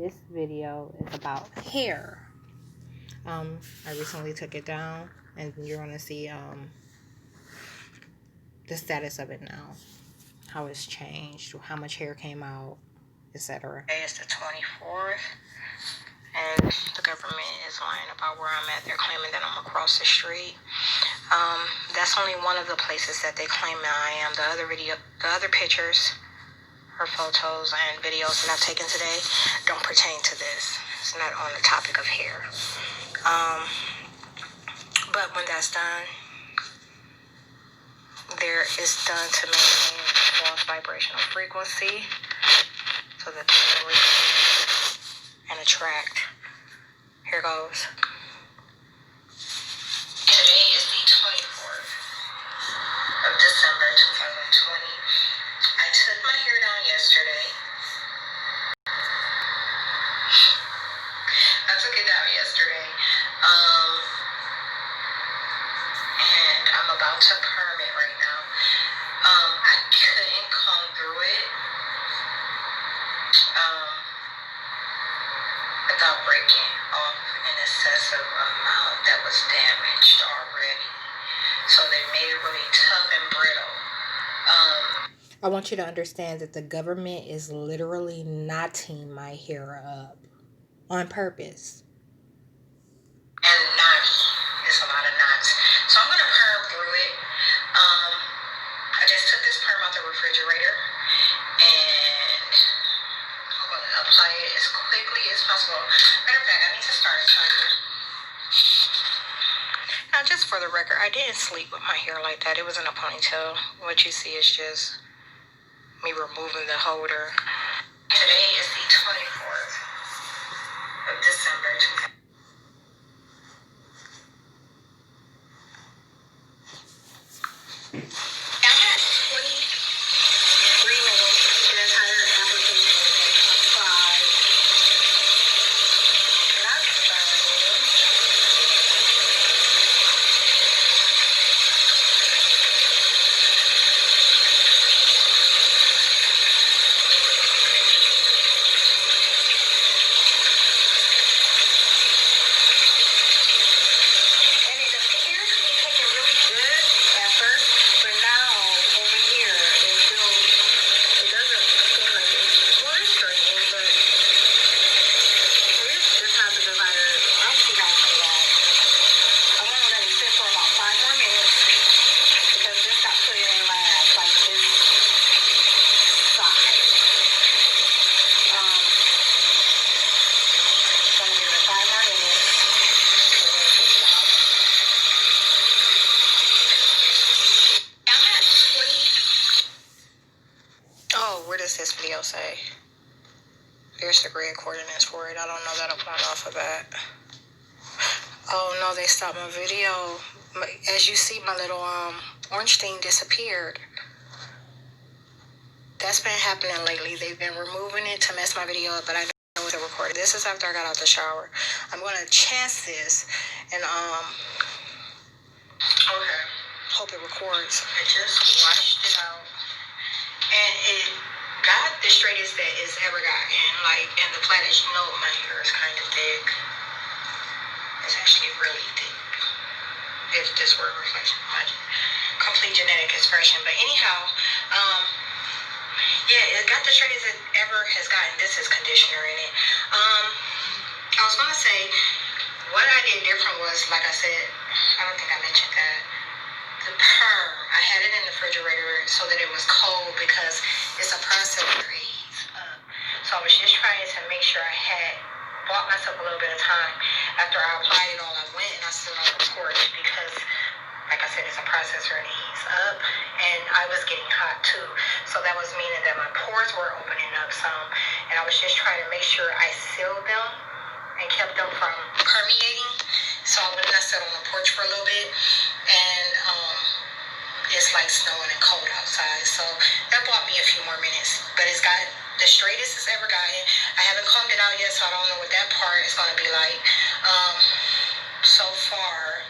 this video is about hair. I recently took it down, and you're gonna see the status of it now, how it's changed, how much hair came out, etc. Today is the 24th, and the government is lying about where I'm at. They're claiming that I'm across the street. That's only one of the places that they claim that I am. The other pictures or photos and videos that I've taken today don't pertain to this. It's not on the topic of hair. But when that's done, there is done to maintain a false vibrational frequency so that they can receive and attract. Here goes. Today is the 24th of December 2020. I took my hair down yesterday. And I'm about to perm it right now. I couldn't comb through it without breaking off an excessive amount that was damaged already. So they made it really tough and brittle. I want you to understand that the government is literally knotting my hair up on purpose. And knotty. It's a lot of knots. So I'm going to perm through it. I just took this perm out the refrigerator, and I'm going to apply it as quickly as possible. Matter of fact, I need to start a timer. Now, just for the record, I didn't sleep with my hair like that. It was in a ponytail. What you see is just me removing the holder. Today is the 24th of December 2020. What does this video say? There's the grid coordinates for it. I don't know that I'm going off of that. Oh no, they stopped my video. As you see, my little orange thing disappeared. That's been happening lately. They've been removing it to mess my video up, but I know it's recorded. This is after I got out the shower. I'm going to chance this and okay. Hope it records. I just washed it out, and it got the straightest that it's ever gotten. Like, in the platters, you know, my hair is kind of thick. It's actually really thick. If this word reflects my complete genetic expression. But anyhow, yeah, it got the straightest it ever has gotten. This is conditioner in it. I was gonna say, what I did different was, like I said, I don't think I mentioned that. The perm, I had it in the refrigerator so that it was cold because it's a process for heat up. So I was just trying to make sure I had bought myself a little bit of time. After I applied it all, I went and I stood on the porch because, like I said, it's a processor and it heats up, and I was getting hot too. So that was meaning that my pores were opening up some, and I was just trying to make sure I sealed them and kept them from permeating. So I went and I sat on the porch for a little bit, and it's like snowing and cold outside, so that bought me a few more minutes. But it's got the straightest it's ever gotten. I haven't combed it out yet, so I don't know what that part is going to be like. So far,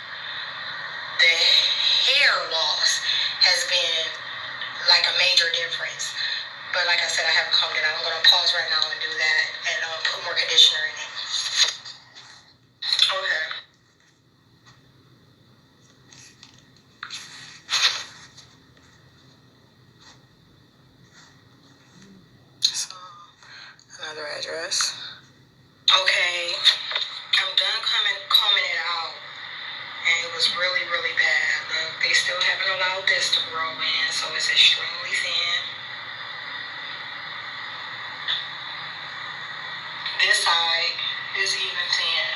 the hair loss has been like a major difference. But like I said, I haven't combed it out. I'm going to pause right now and do that and put put more conditioner in it. Okay. So, another address. Okay. I'm done combing it out. And it was really, really bad. Look, they still haven't allowed this to grow in, so it's extremely thin. This side is even thin.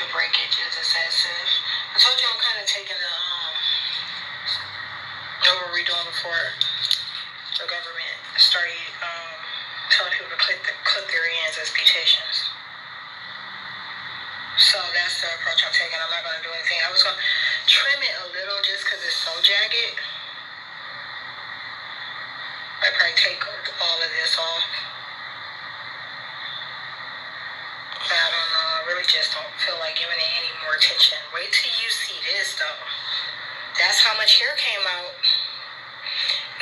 The breakage is excessive. I told you I'm kind of taking the, what were we doing before the government started telling people to clip their ends as beauticians. So that's the approach I'm taking. I'm not going to do anything. I was going to trim it a little just because it's so jagged. I'd probably take all of this off. But I don't know. I really just don't feel like giving it any more attention. Wait till you see this, though. That's how much hair came out.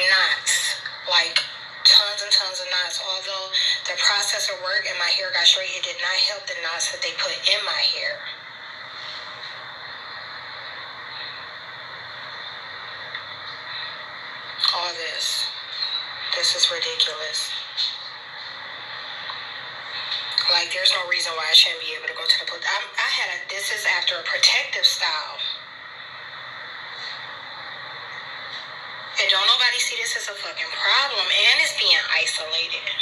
Knots. Like, tons and tons of knots. Although the processor worked and my hair got straight, it did not help the knots that they put in my hair. All this. This is ridiculous. Like, there's no reason why I shouldn't be able to go to the police. This is after a protective style. And don't nobody see this as a fucking problem. And it's being isolated.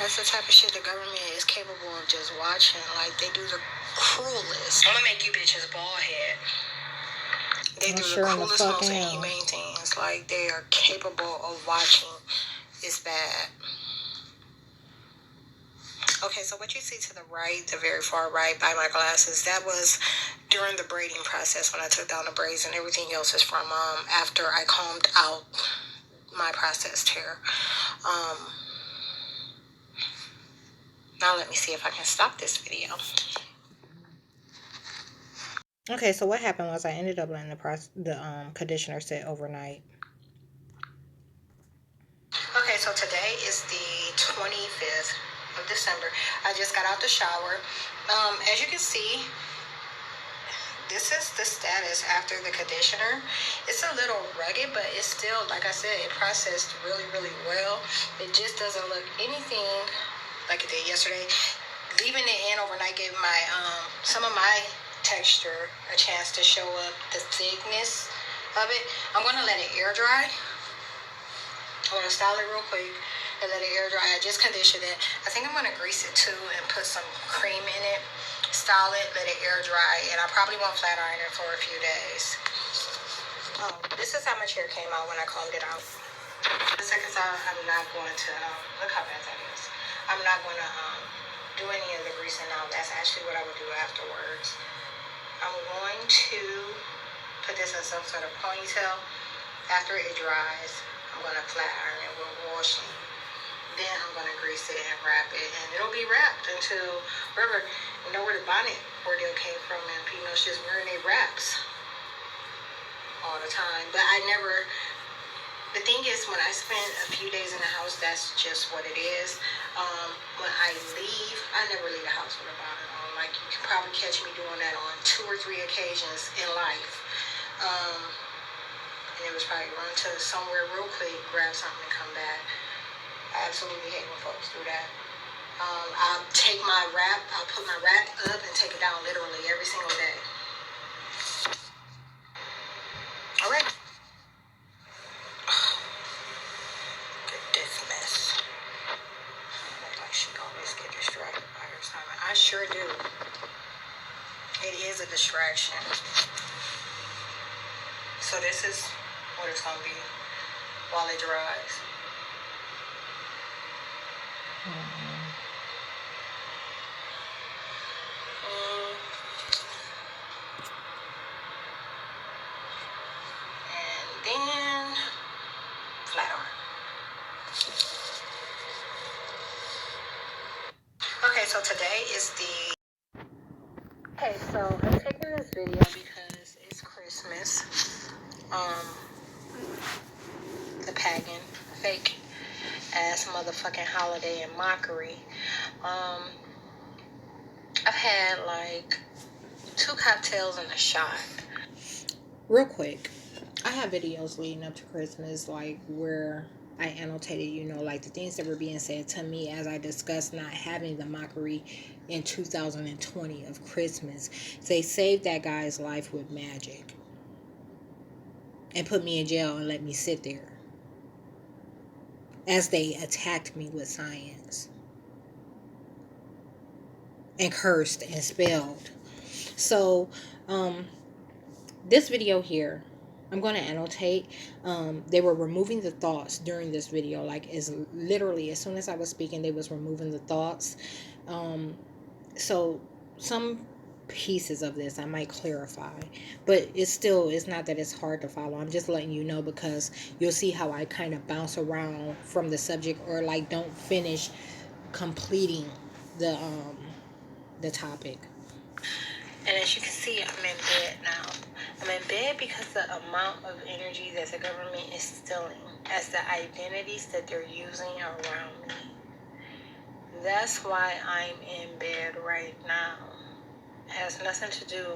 That's the type of shit the government is capable of just watching. Like, they do the cruelest. I'm gonna make you bitches bald head. They do the cruelest, most inhumane things. Like, they are capable of watching. It's bad. Okay, so what you see to the right, the very far right by my glasses, that was during the braiding process when I took down the braids, and everything else is from after I combed out my processed hair. Now let me see if I can stop this video. Okay, so what happened was I ended up letting the conditioner sit overnight. Okay, so today is the 25th of December. I just got out the shower. As you can see, this is the status after the conditioner. It's a little rugged, but it's still, like I said, it processed really, really well. It just doesn't look anything like it did yesterday. Leaving it in overnight gave my some of my texture a chance to show up the thickness of it. I'm going to let it air dry. I want to style it real quick and let it air dry. I just conditioned it. I think I'm going to grease it too and put some cream in it. Style it, let it air dry, and I probably won't flat iron it for a few days. This is how much hair came out when I combed it out. The second time, I'm not going to, look how bad that is. I'm not going to do any of the greasing now. That's actually what I would do afterwards. I'm going to put this in some sort of ponytail. After it dries, I'm going to flat iron it with washing. Then I'm going to grease it and wrap it. And it'll be wrapped until, remember, you know where the bonnet ordeal came from, and females just wearing their wraps all the time. But the thing is, when I spend a few days in the house, that's just what it is. When I leave, I never leave the house with a bonnet on. Like, you can probably catch me doing that on 2 or 3 occasions in life. And it was probably run to somewhere real quick, grab something, and come back. I absolutely hate when folks do that. I'll put my wrap up and take it down literally every single day. All right. Look at this mess. Like she always get distracted by her assignment. I sure do. It is a distraction. So this is what it's going to be while it dries. And then flat iron. Okay, so today is Okay, so I'm taking this video because it's Christmas. the pagan, fake ass motherfucking holiday and mockery. I've had like 2 cocktails and a shot. Real quick, I have videos leading up to Christmas, like where I annotated, like the things that were being said to me as I discussed not having the mockery in 2020 of Christmas. They saved that guy's life with magic and put me in jail and let me sit there as they attacked me with science and cursed and spelled. So, this video here, I'm going to annotate. They were removing the thoughts during this video. Like, is literally as soon as I was speaking, they was removing the thoughts. So some pieces of this I might clarify, but it's not that it's hard to follow. I'm just letting you know because you'll see how I kind of bounce around from the subject, or like don't finish completing the topic. And as you can see, I'm in bed now. I'm in bed because the amount of energy that the government is stealing as the identities that they're using around me. That's why I'm in bed right now. It has nothing to do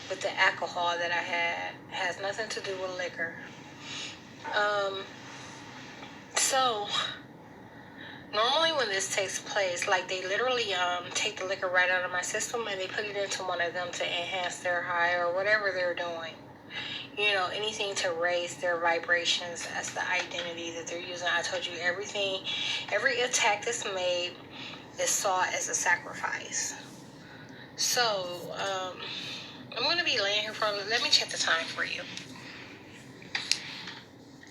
with the alcohol that I had. It has nothing to do with liquor. So normally when this takes place, like they literally take the liquor right out of my system and they put it into one of them to enhance their high or whatever they're doing. Anything to raise their vibrations as the identity that they're using. I told you every attack that's made is sought as a sacrifice. So, I'm going to be laying here let me check the time for you.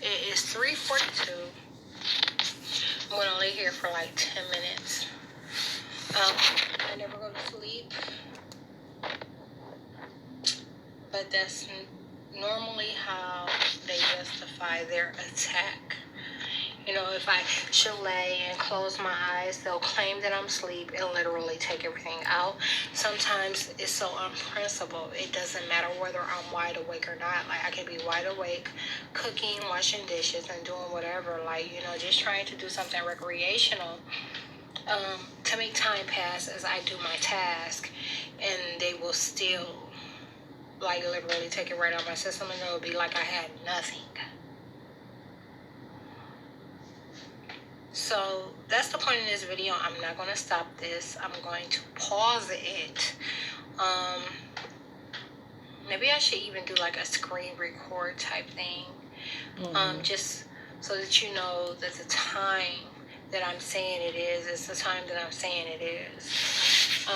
It is 3:42. I'm going to lay here for like 10 minutes. I never go to sleep. But that's normally how they justify their attack. If I should lay and close my eyes, they'll claim that I'm asleep and literally take everything out. Sometimes it's so unprincipled. It doesn't matter whether I'm wide awake or not. Like, I can be wide awake, cooking, washing dishes, and doing whatever. Like, just trying to do something recreational to make time pass as I do my task. And they will still, like, literally take it right out of my system, and it'll be like I had nothing. So that's the point of this video. I'm not going to stop this. I'm going to pause it. Maybe I should even do like a screen record type thing. Just so that you know that the time that I'm saying it is the time that I'm saying it is.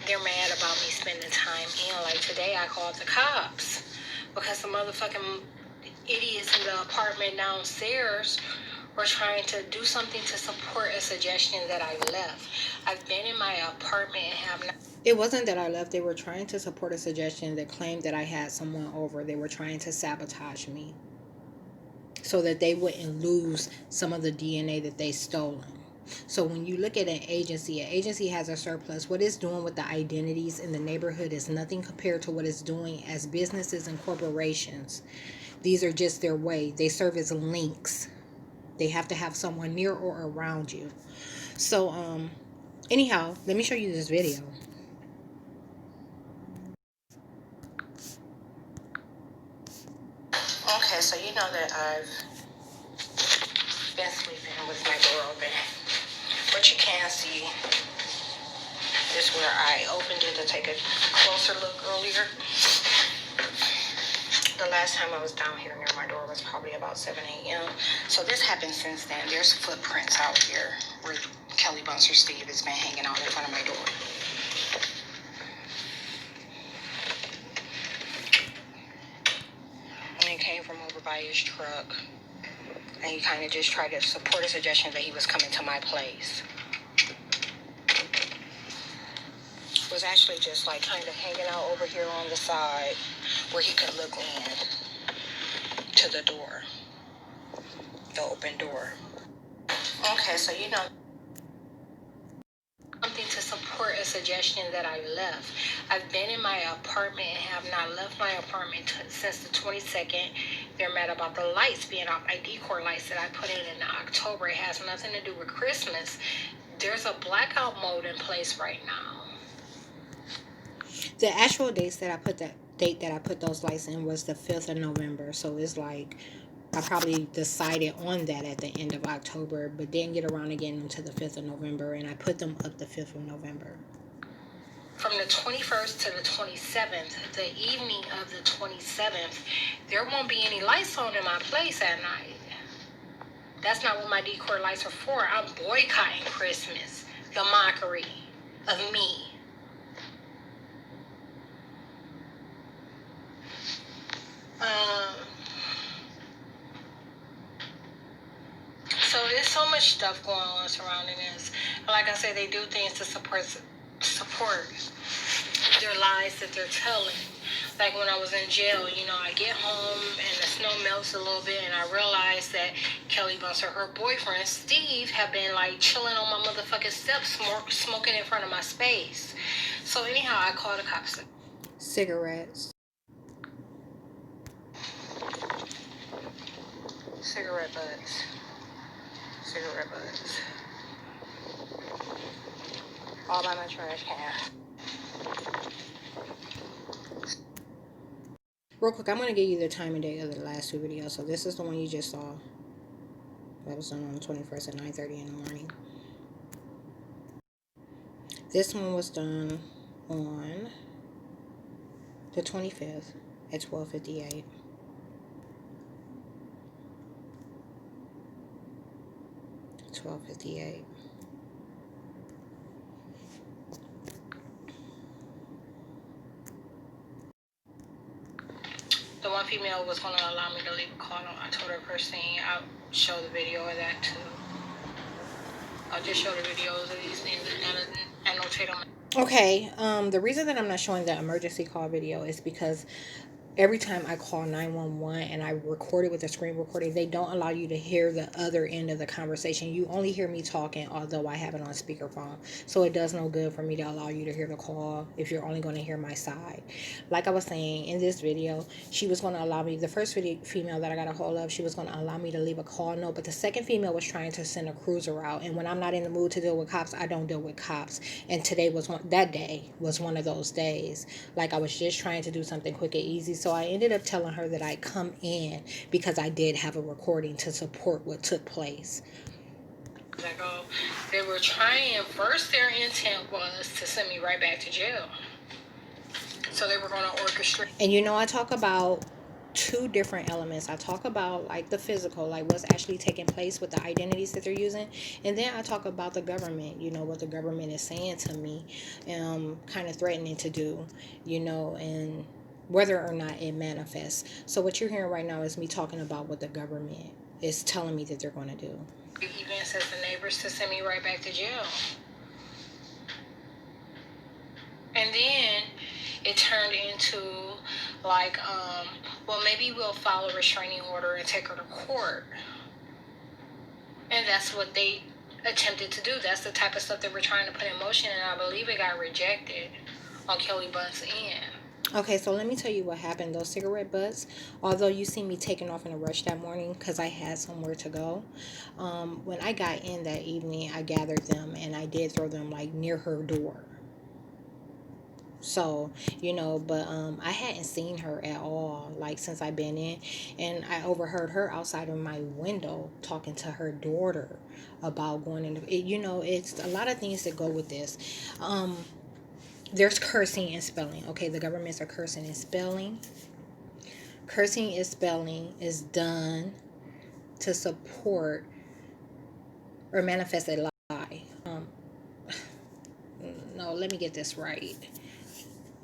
They're mad about me spending time in. Like today I called the cops because the motherfucking idiots in the apartment downstairs were trying to do something to support a suggestion that I left. I've been in my apartment and have not. It wasn't that I left. They were trying to support a suggestion that claimed that I had someone over. They were trying to sabotage me so that they wouldn't lose some of the DNA that they stolen. So when you look at an agency has a surplus. What it's doing with the identities in the neighborhood is nothing compared to what it's doing as businesses and corporations. These are just their way. They serve as links. They have to have someone near or around you. So, anyhow, let me show you this video. Okay, so you know that I've been sleeping with my door open. What you can see is where I opened it to take a closer look earlier. The last time I was down here near my door was probably about 7 a.m. So this happened since then. There's footprints out here where Kelly Bunser Steve has been hanging out in front of my door. And he came from over by his truck. And he kind of just tried to support a suggestion that he was coming to my place. Was actually just like kind of hanging out over here on the side where he could look in to the door, the open door. Okay, so something to support a suggestion that I left. I've been in my apartment and have not left my apartment since the 22nd. They're mad about the lights being off, my decor lights that I put in October. It has nothing to do with Christmas. There's a blackout mode in place right now. The actual date that I put those lights in was the 5th of November. So it's like I probably decided on that at the end of October, but didn't get around again until the 5th of November, and I put them up the 5th of November. From the 21st to the 27th, the evening of the 27th, there won't be any lights on in my place at night. That's not what my decor lights are for. I'm boycotting Christmas, the mockery of me. So there's so much stuff going on surrounding this. Like I said, they do things to support their lies that they're telling. Like when I was in jail, I get home and the snow melts a little bit, and I realized that Kelly Bunce or her boyfriend Steve have been like chilling on my motherfucking steps, smoking in front of my space. So anyhow, I called the cops. Cigarettes. Cigarette butts. All by my trash can. Real quick, I'm going to give you the time and date of the last two videos. So this is the one you just saw. That was done on the 21st at 9:30 in the morning. This one was done on the 25th at 12:58. The one female was going to allow me to leave a call. I told her first thing, I'll show the video of that too. I'll just show the videos of these things and annotate them. Okay, the reason that I'm not showing the emergency call video is because every time I call 911 and I record it with a screen recording, they don't allow you to hear the other end of the conversation. You only hear me talking, although I have it on speakerphone. So it does no good for me to allow you to hear the call if you're only going to hear my side. Like I was saying, in this video, she was going to allow me, the first female that I got a hold of, she was going to allow me to leave a call note, but the second female was trying to send a cruiser out. And when I'm not in the mood to deal with cops, I don't deal with cops. And that day was one of those days. Like I was just trying to do something quick and easy. So I ended up telling her that I'd come in because I did have a recording to support what took place. They were trying, first their intent was to send me right back to jail. So they were going to orchestrate. And I talk about two different elements. I talk about like the physical, like what's actually taking place with the identities that they're using, and then I talk about the government, what the government is saying to me, kind of threatening to do, and whether or not it manifests. So what you're hearing right now is me talking about what the government is telling me that they're going to do. It even says the neighbors to send me right back to jail. And then it turned into like, well, maybe we'll file a restraining order and take her to court. And that's what they attempted to do. That's the type of stuff they were trying to put in motion, and I believe it got rejected on Kelly Bunce's end. Okay, so let me tell you what happened. Those cigarette butts, although you see me taking off in a rush that morning because I had somewhere to go, when I got in that evening, I gathered them and I did throw them like near her door. So, but I hadn't seen her at all, like, since I've been in, and I overheard her outside of my window talking to her daughter about going into it. It's a lot of things that go with this. There's cursing and spelling. Okay, the governments are cursing and spelling. Cursing and spelling is done to support or manifest a lie. No, let me get this right.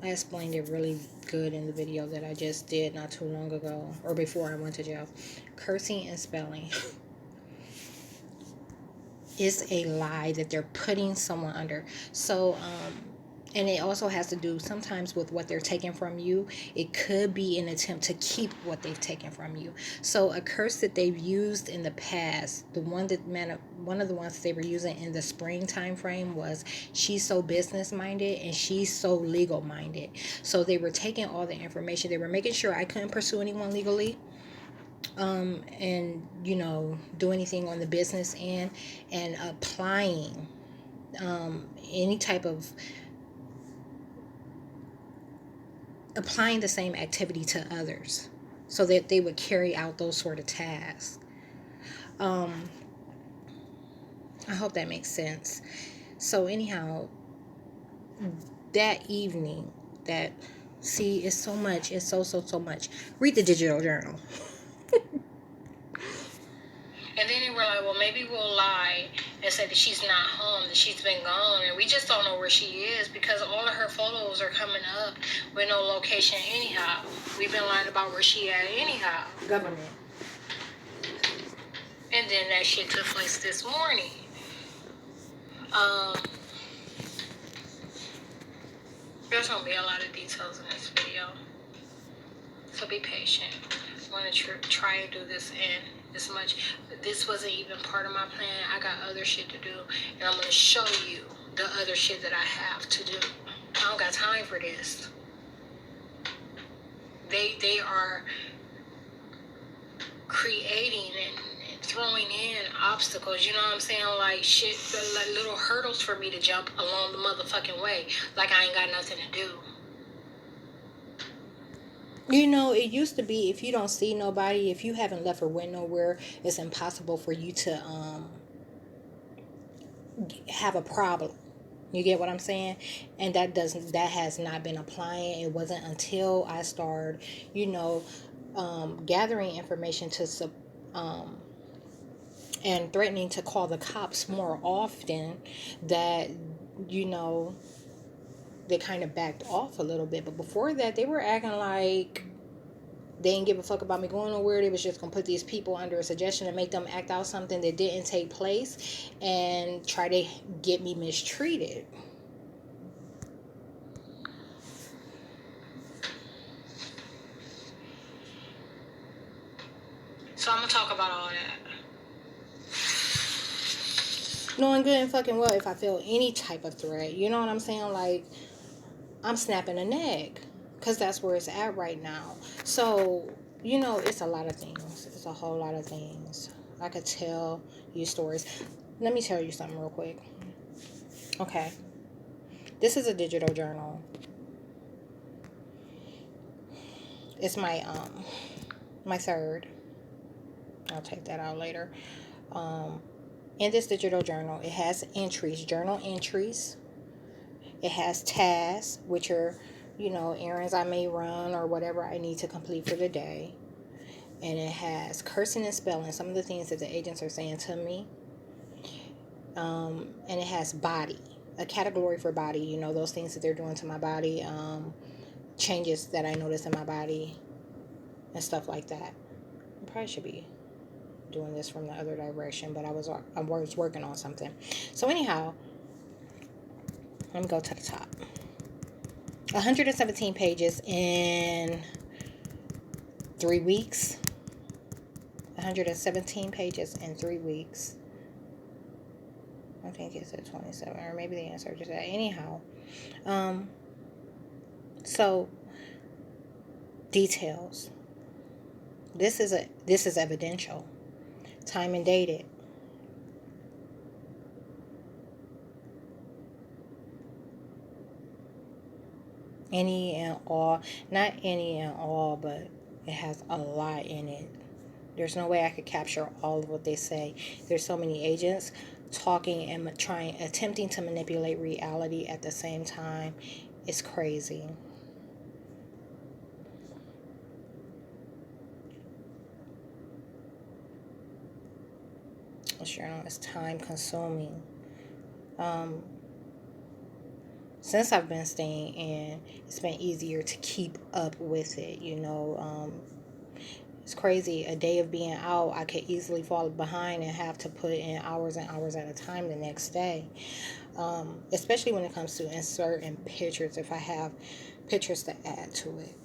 I explained it really good in the video that I just did not too long ago, or before I went to jail. Cursing and spelling is a lie that they're putting someone under. So, and it also has to do sometimes with what they're taking from you. It could be an attempt to keep what they've taken from you. So a curse that they've used in the past, the one that one of the ones they were using in the spring time frame was she's so business minded and she's so legal minded. So they were taking all the information. They were making sure I couldn't pursue anyone legally, and do anything on the business end, and applying any type of applying the same activity to others so that they would carry out those sort of tasks. I hope that makes sense. So anyhow, that evening, that see, it's so much, it's so much. Read the digital journal. And then they were like, well, maybe we'll lie and say that she's not home, that she's been gone, and we just don't know where she is because all of her photos are coming up with no location anyhow. We've been lying about where she at anyhow. Government. And then that shit took place this morning. There's going to be a lot of details in this video. So be patient. I'm going to try and do this in as much. This wasn't even part of my plan. I got other shit to do. And I'm going to show you the other shit that I have to do. I don't got time for this. They are creating and throwing in obstacles, you know what I'm saying? Like shit, like little hurdles for me to jump along the motherfucking way. Like I ain't got nothing to do. It used to be if you don't see nobody, if you haven't left or went nowhere, it's impossible for you to have a problem. You get what I'm saying? And that has not been applying. It wasn't until I started, gathering information to and threatening to call the cops more often that they kind of backed off a little bit. But before that, they were acting like they didn't give a fuck about me going nowhere. They was just gonna put these people under a suggestion and make them act out something that didn't take place and try to get me mistreated. So I'm gonna talk about all that. Knowing good and fucking well if I feel any type of threat, you know what I'm saying? Like, I'm snapping a neck because that's where it's at right now. So, it's a lot of things. It's a whole lot of things. I could tell you stories. Let me tell you something real quick. Okay. This is a digital journal. It's my third. I'll take that out later. In this digital journal, it has entries, journal entries. It has tasks, which are, errands I may run or whatever I need to complete for the day. And it has cursing and spelling, some of the things that the agents are saying to me. And it has body, a category for body, those things that they're doing to my body, changes that I notice in my body and stuff like that. I probably should be doing this from the other direction, but I was working on something. So anyhow, let me go to the top. 117 pages in 3 weeks. 117 pages in 3 weeks. I think it said 27, or maybe the answer to that. Anyhow, so details. This is evidential. Time and dated. Any and all, not any and all, but it has a lot in it. There's no way I could capture all of what they say. There's so many agents talking and attempting to manipulate reality at the same time. It's crazy. It's time consuming. Since I've been staying in, it's been easier to keep up with it, it's crazy. A day of being out, I could easily fall behind and have to put in hours and hours at a time the next day. Especially when it comes to inserting pictures, if I have pictures to add to it.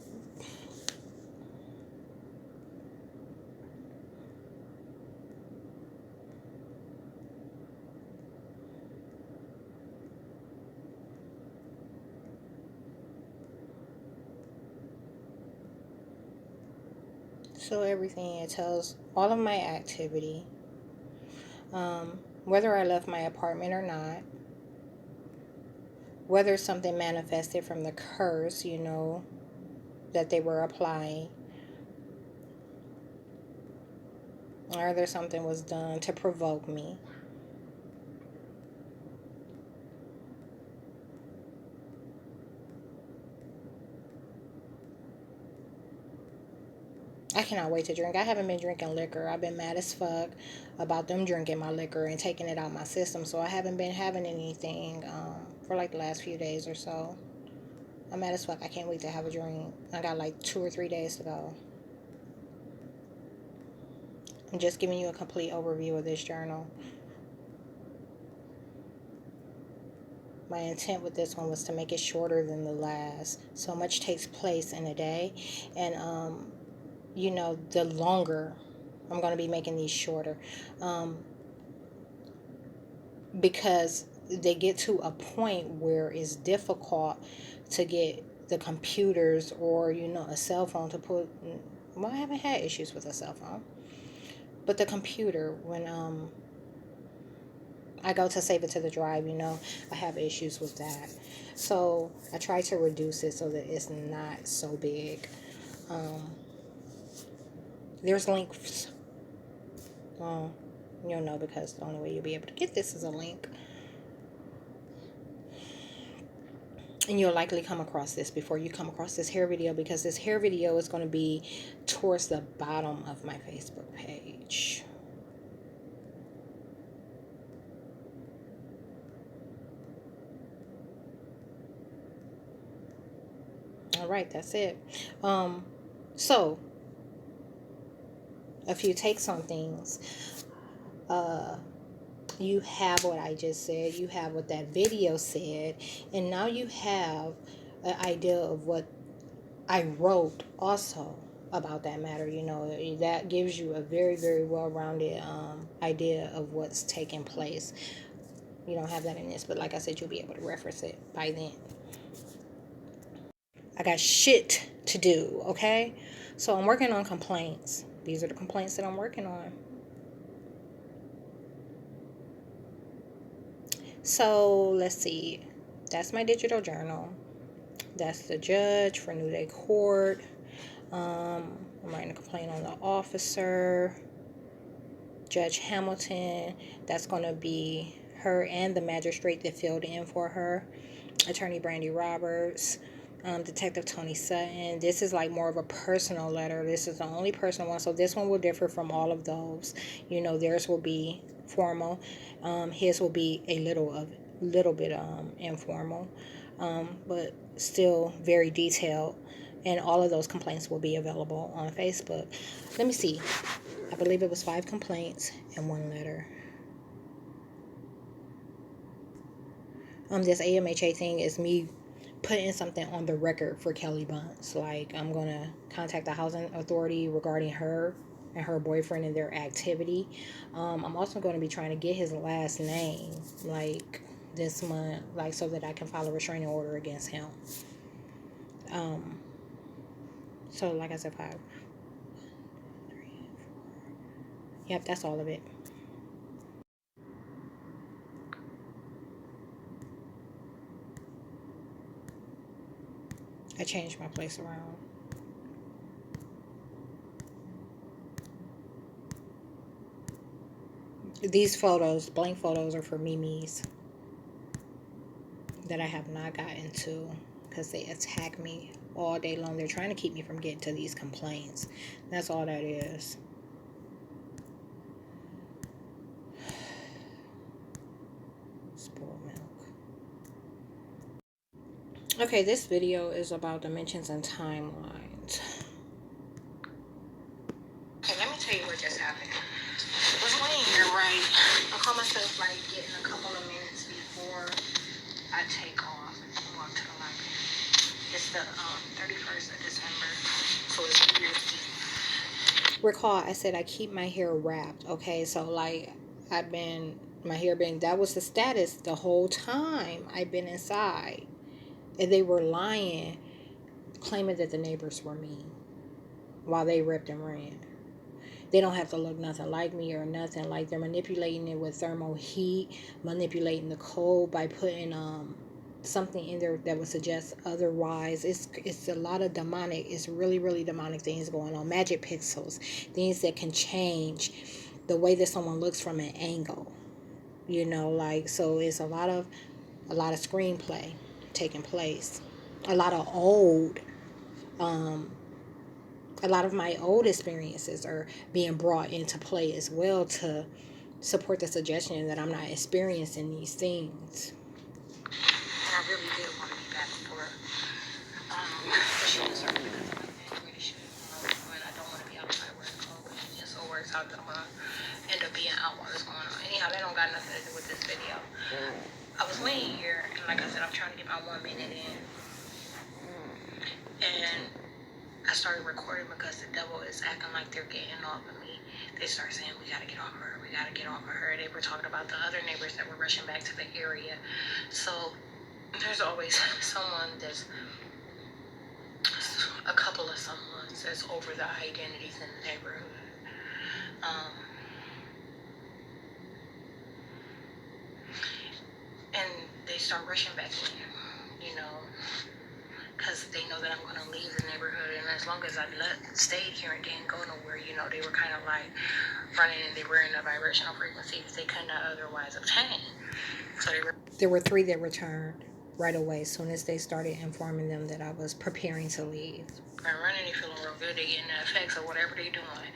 So everything, it tells all of my activity, whether I left my apartment or not, whether something manifested from the curse, that they were applying, or whether something was done to provoke me. I cannot wait to drink. I haven't been drinking liquor. I've been mad as fuck about them drinking my liquor and taking it out my system. So I haven't been having anything for like the last few days or so. I'm mad as fuck. I can't wait to have a drink. I got like 2 or 3 days to go. I'm just giving you a complete overview of this journal. My intent with this one was to make it shorter than the last. So much takes place in a day. And, the longer I'm going to be making these shorter. Because they get to a point where it's difficult to get the computers or, a cell phone to put. Well, I haven't had issues with a cell phone. But the computer, when I go to save it to the drive, I have issues with that. So I try to reduce it so that it's not so big. There's links. You'll know because the only way you'll be able to get this is a link. And you'll likely come across this before you come across this hair video, because this hair video is going to be towards the bottom of my Facebook page. All right, that's it. So a few takes on things. You have what I just said. You have what that video said. And now you have an idea of what I wrote also about that matter. That gives you a very, very well-rounded idea of what's taking place. You don't have that in this, but like I said, you'll be able to reference it by then. I got shit to do, okay? So I'm working on complaints. These are the complaints that I'm working on. So let's see. That's my digital journal. That's the judge for New Day Court. I'm writing a complaint on the officer. Judge Hamilton. That's going to be her and the magistrate that filled in for her. Attorney Brandy Roberts. Detective Tony Sutton. This is like more of a personal letter. This is the only personal one. So this one will differ from all of those. Theirs will be formal. His will be a little bit informal, but still very detailed. And all of those complaints will be available on Facebook. Let me see. I believe it was 5 complaints and 1 letter. This AMHA thing is me putting something on the record for Kelly Bunce. Like, I'm going to contact the housing authority regarding her and her boyfriend and their activity. I'm also going to be trying to get his last name, like, this month, like, so that I can file a restraining order against him. So, like I said, 5, 1, 2, 3, 4. Yep, that's all of it. I changed my place around. These photos, blank photos, are for Mimi's that I have not gotten to because they attack me all day long. They're trying to keep me from getting to these complaints. That's all that is. Spoiled milk. Okay, this video is about dimensions and timelines. Okay, let me tell you what just happened. I was laying here, right? I call myself like getting a couple of minutes before I take off and walk to the library. It's the 31st of December, so it's New Year's Eve. Recall, I said I keep my hair wrapped, okay? So, like, that was the status the whole time I've been inside. And they were lying, claiming that the neighbors were mean. while they ripped and ran. They don't have to look nothing like me or nothing. Like, they're manipulating it with thermal heat, manipulating the code by putting something in there that would suggest otherwise. It's a lot of demonic. It's really, really demonic things going on. Magic pixels, things that can change the way that someone looks from an angle. You know, like, so it's a lot of screenplay taking place. A lot of old um a lot of my old experiences are being brought into play as well to support the suggestion that I'm not experiencing these things. And I really did want to be back for the shooting circle because I'm not ready to shoot. And I don't want to be outside where it's cold. It just so works out that I'm going to end up being out while it's going on. Anyhow, that don't got nothing to do with this video. I was laying here, and like I said, I'm trying to get my 1 minute in. And I started recording because the devil is acting like they're getting off of me. They start saying, we gotta get off of her, we gotta get off of her. They were talking about the other neighbors that were rushing back to the area. So there's always someone that's, a couple of someones that's over the identities in the neighborhood. And they start rushing back in, you know, because they know that I'm going to leave the neighborhood. And as long as I stayed here and didn't go nowhere, you know, they were kind of like running, and they were in a vibrational frequency that they could not otherwise obtain. So there were 3 that returned right away as soon as they started informing them that I was preparing to leave. They're running, they feeling real good, they getting the effects of whatever they're doing.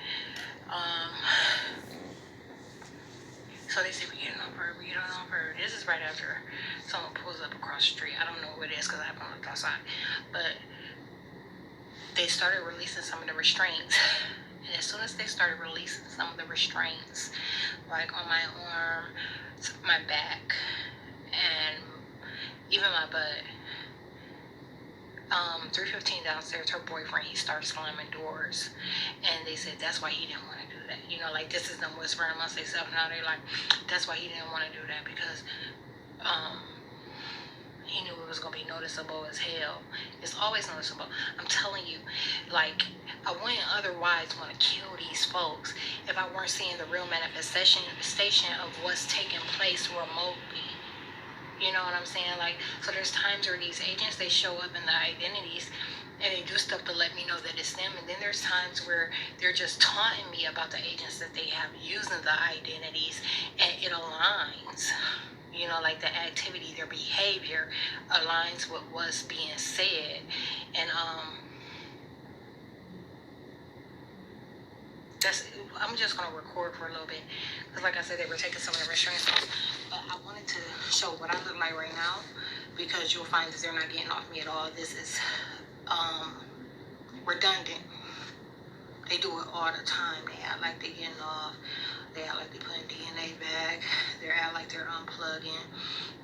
So they say, we getting off her, we getting off her. This is right after someone pulls up across the street. I don't know who it is because I haven't looked outside. But they started releasing some of the restraints. And as soon as they started releasing some of the restraints, like on my arm, my back, and even my butt, 315 downstairs, her boyfriend, he started slamming doors. And they said that's why he didn't want to do that. You know, like, this is them whispering amongst themselves now. They're like, that's why he didn't want to do that, because he knew it was going to be noticeable as hell. It's always noticeable. I'm telling you, like, I wouldn't otherwise want to kill these folks if I weren't seeing the real manifestation of what's taking place remotely. You know what I'm saying? Like, so there's times where these agents, they show up in the identities and they do stuff to let me know that it's them. And then there's times where they're just taunting me about the agents that they have using the identities, and it aligns. You know, like the activity, their behavior aligns with what's being said. And I'm just going to record for a little bit, because like I said, they were taking some of the restraints off. But I wanted to show what I look like right now, because you'll find that they're not getting off me at all. This is redundant. They do it all the time. They act like they're getting off. They act like they're putting DNA back. They act like they're unplugging.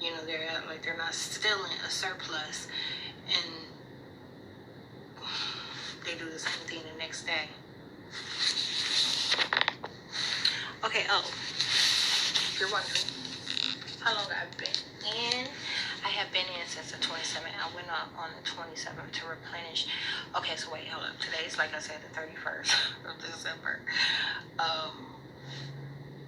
You know, they act like they're not stealing a surplus. And they do the same thing the next day. Okay, you're wondering how long I've been in. I have been in since the 27th. I went out on the 27th to replenish. Okay, so wait, hold up. Today's, like I said, the 31st of December.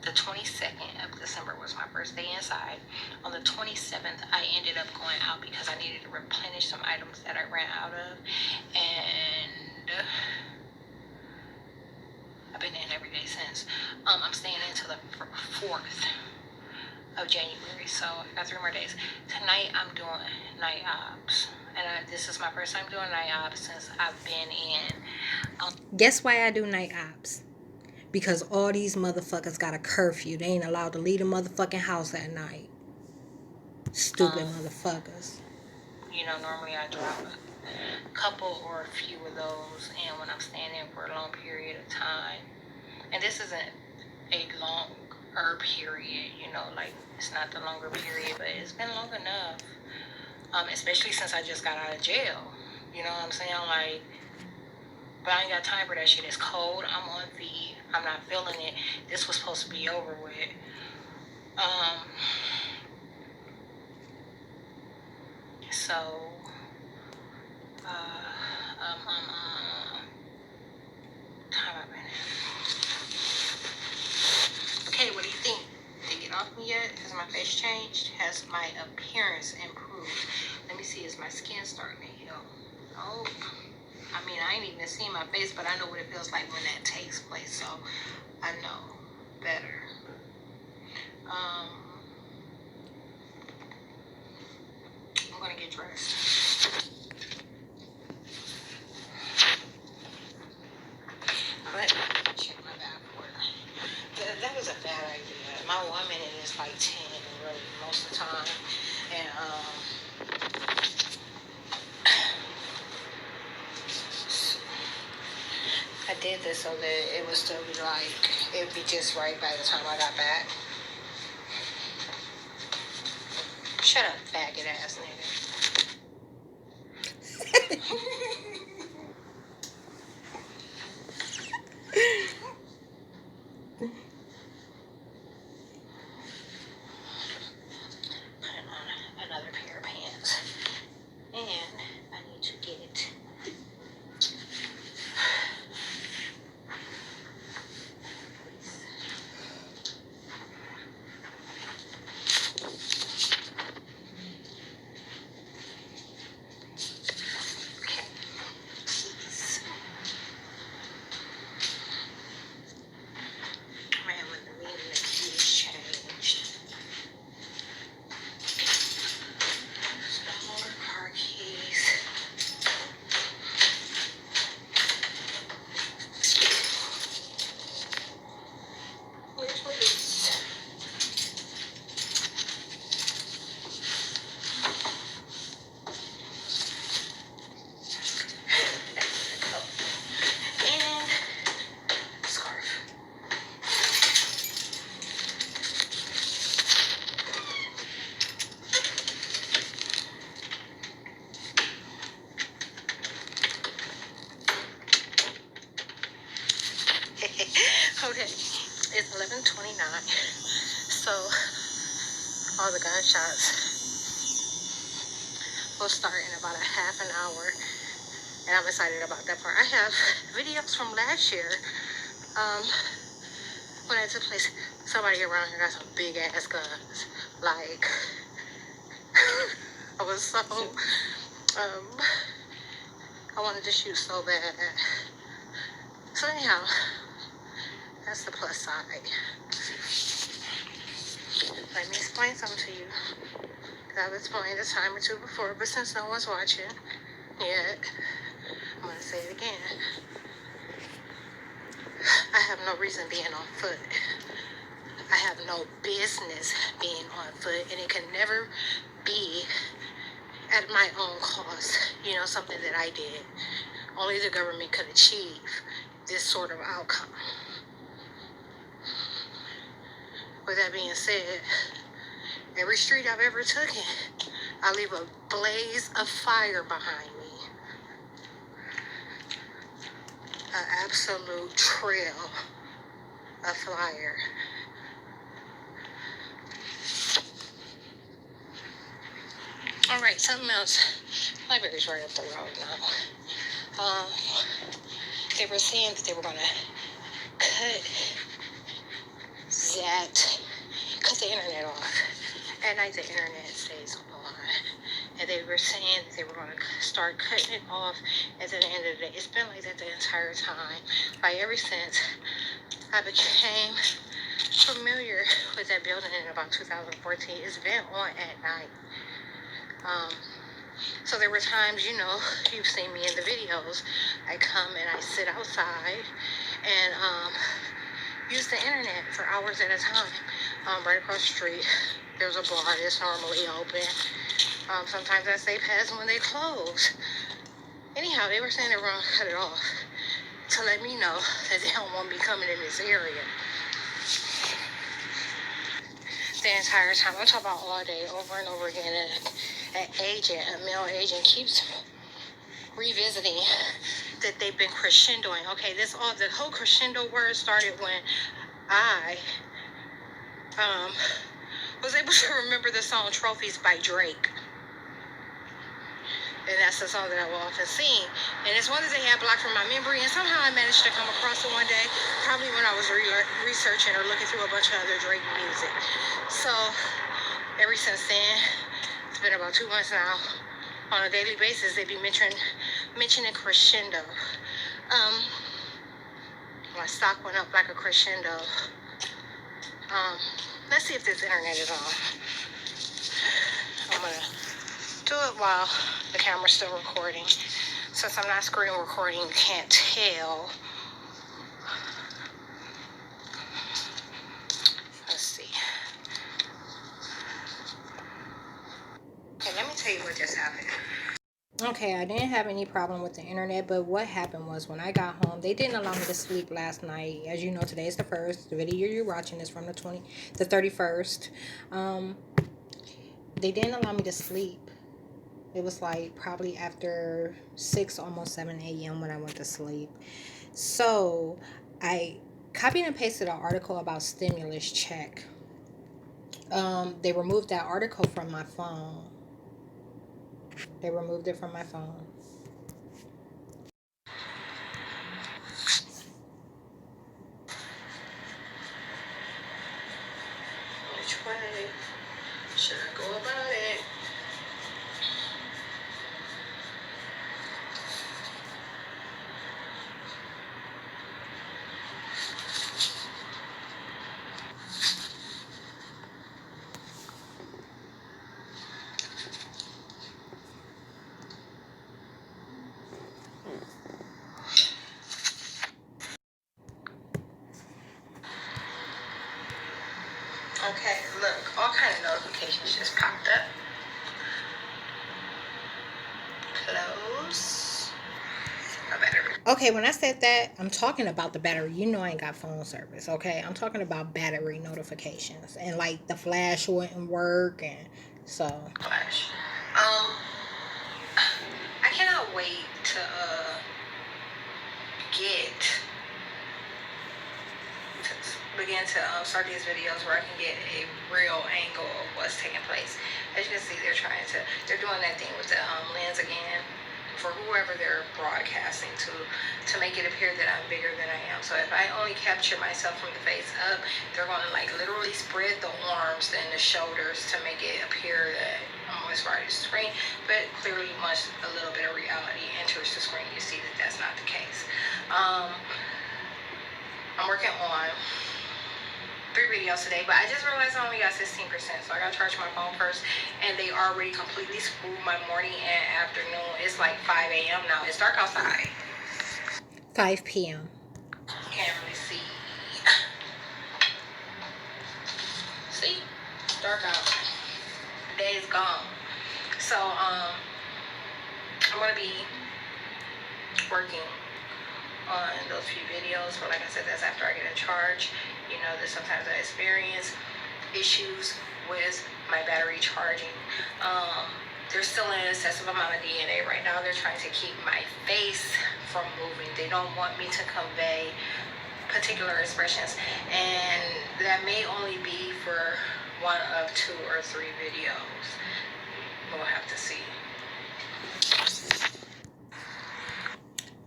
The 22nd of December was my first day inside. On the 27th, I ended up going out because I needed to replenish some items that I ran out of. And I've been in every day since. I'm staying until the 4th of January, so I got 3 more days. Tonight I'm doing night ops, and this is my first time doing night ops since I've been in. Guess why I do night ops? Because all these motherfuckers got a curfew. They ain't allowed to leave the motherfucking house at night. Stupid motherfuckers. You know, normally I drop a couple or a few of those, and when I'm staying in for a long period of time, and this isn't a longer period, you know, like, it's not the longer period, but it's been long enough, especially since I just got out of jail. You know what I'm saying? Like, but I ain't got time for that shit. It's cold. I'm on feed. I'm not feeling it. This was supposed to be over with. So, face changed? Has my appearance improved? Let me see, is my skin starting to heal? Oh, I mean, I ain't even seen my face, but I know what it feels like when that takes place, so I know better. I'm gonna get dressed. Let me check my back order. That was a bad idea. My 1 minute is like 10, really, most of the time. And, I did this so that it would still be like, it would be just right by the time I got back. Shut up, faggot ass nigga. Putting on another pair of pants. And I need to get it. Okay, it's 11:29, so all the gunshots will start in about a half an hour, and I'm excited about that part. I have videos from last year, when it took place. Somebody around here got some big ass guns, like, I was so, I wanted to shoot so bad. So anyhow, that's the plus side. Let me explain something to you. I've explained a time or two before, but since no one's watching yet, I'm going to say it again. I have no reason being on foot. I have no business being on foot, and it can never be at my own cost, something that I did. Only the government could achieve this sort of outcome. With that being said, every street I've ever taken, I leave a blaze of fire behind me. An absolute trail of fire. Alright, something else. Library's right up the road now. They were saying that they were going to cut the internet off. At night, the internet stays on. And they were saying that they were going to start cutting it off at the end of the day. It's been like that the entire time. Like, ever since I became familiar with that building in about 2014, it's been on at night. So there were times, you've seen me in the videos, I come and I sit outside and use the internet for hours at a time. Right across the street, there's a bar that's normally open. Sometimes I stay past when they close. Anyhow, they were saying they were going to cut it off to let me know that they don't want me coming in this area. The entire time, I'm talking about all day, over and over again, and a male agent keeps revisiting that they've been crescendoing. Okay, the whole crescendo word started when I was able to remember the song Trophies by Drake. And that's the song that I will often sing. And it's one that they had blocked from my memory, and somehow I managed to come across it one day, probably when I was researching or looking through a bunch of other Drake music. So ever since then, it's been about 2 months now. On a daily basis, they be mentioning crescendo. My stock went up like a crescendo. Let's see if this internet is on. I'm gonna do it while the camera's still recording. Since I'm not screen recording, you can't tell. Let's see. Okay, let me tell you what just happened. Okay, I didn't have any problem with the internet, but what happened was when I got home, they didn't allow me to sleep last night. As you know, today is the 1st. The video you're watching is from the 31st. They didn't allow me to sleep. It was like probably after 6, almost 7 a.m. when I went to sleep. So I copied and pasted an article about stimulus check. They removed that article from my phone. They removed it from my phone. Which way should I go about it? Okay, look, all kind of notifications just popped up. Close. My battery. Okay, when I said that, I'm talking about the battery. You know I ain't got phone service, okay? I'm talking about battery notifications. And like the flash wouldn't work and so. Flash. I cannot wait to begin to start these videos where I can get a real angle of what's taking place. As you can see, they're doing that thing with the lens again for whoever they're broadcasting to make it appear that I'm bigger than I am. So if I only capture myself from the face up, they're going to like literally spread the arms and the shoulders to make it appear that I'm as far as the screen. But clearly, once a little bit of reality enters the screen, you see that that's not the case. I'm working on 3 videos today, but I just realized I only got 16%, so I gotta charge my phone first, and they already completely screwed my morning and afternoon. It's like 5 a.m. now. It's dark outside. 5 p.m. Can't really see. See? It's dark out. The day is gone. So, I'm gonna be working on those few videos, but like I said, that's after I get a charge. You know that sometimes I experience issues with my battery charging. There's still an excessive amount of DNA right now. They're trying to keep my face from moving. They don't want me to convey particular expressions, and that may only be for 1 of 2 or 3 videos. We'll have to see.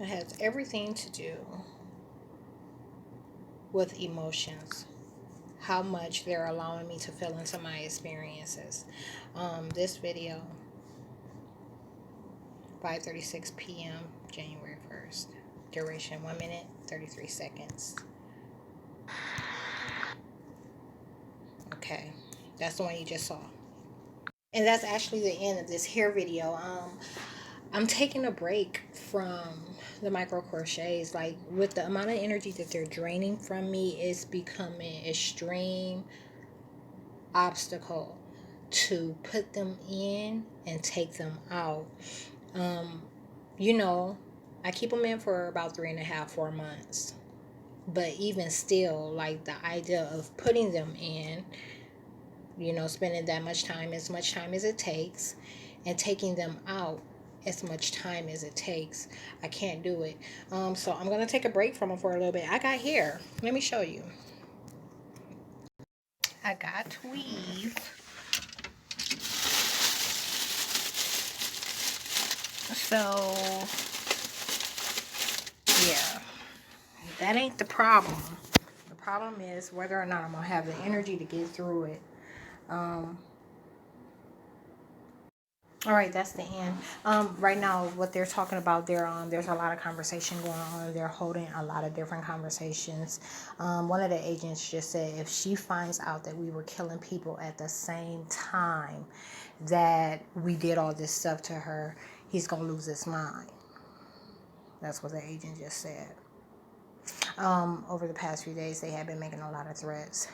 It has everything to do with emotions, how much they're allowing me to feel into my experiences. This video, 5:36 p.m. January 1st, duration 1 minute 33 seconds. Okay, that's the one you just saw, and that's actually the end of this hair video. I'm taking a break from the micro crochets. Like, with the amount of energy that they're draining from me, it's becoming extreme obstacle to put them in and take them out. You know, I keep them in for about 3.5, 4 months. But even still, like, the idea of putting them in, you know, spending that much time, as much time as it takes, and taking them out as much time as it takes, I can't do it. So I'm gonna take a break from them for a little bit. I got hair. Let me show you. I got weave. So yeah, that ain't the problem. The problem is whether or not I'm gonna have the energy to get through it. All right, that's the end. Right now, what they're talking about, there's a lot of conversation going on. They're holding a lot of different conversations. One of the agents just said if she finds out that we were killing people at the same time that we did all this stuff to her, he's gonna lose his mind. That's what the agent just said. Over the past few days, they have been making a lot of threats.